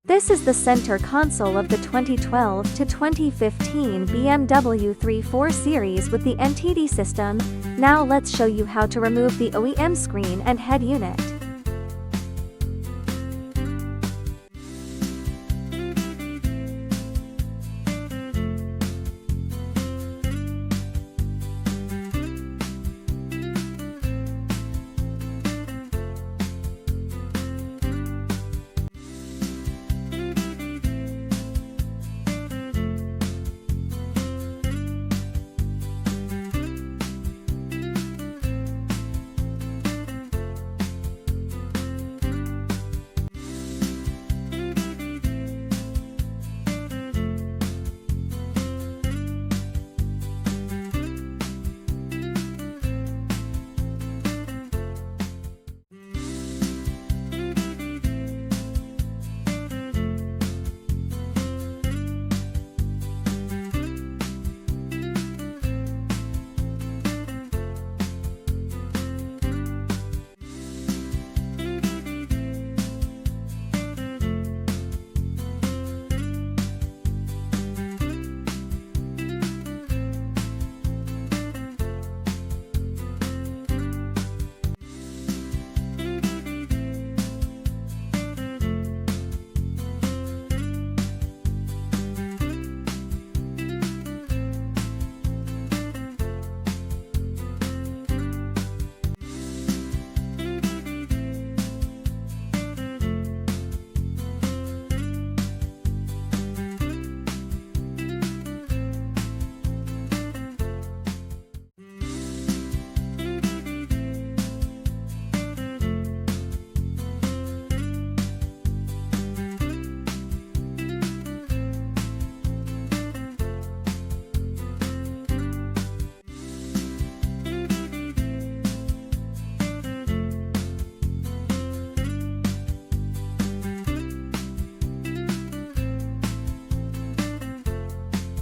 This is the center console of the 2012 to 2015 BMW 3/4 series with the NBT system. Now let's show you how to remove the OEM screen and head unit.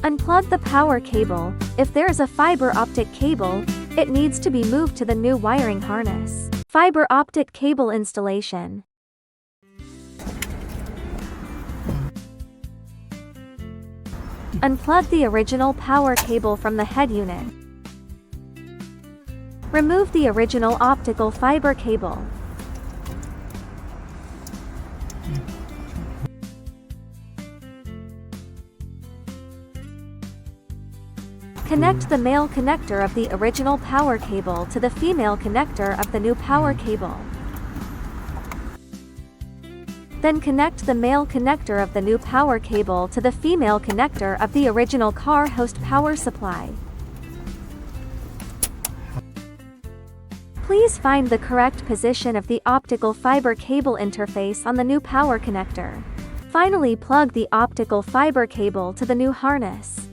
Unplug the power cable. If there is a fiber optic cable, it needs to be moved to the new wiring harness. Fiber optic cable installation. Unplug the original power cable from the head unit. Remove the original optical fiber cable. Connect the male connector of the original power cable to the female connector of the new power cable. Then connect the male connector of the new power cable to the female connector of the original car host power supply. Please find the correct position of the optical fiber cable interface on the new power connector. Finally, plug the optical fiber cable to the new harness.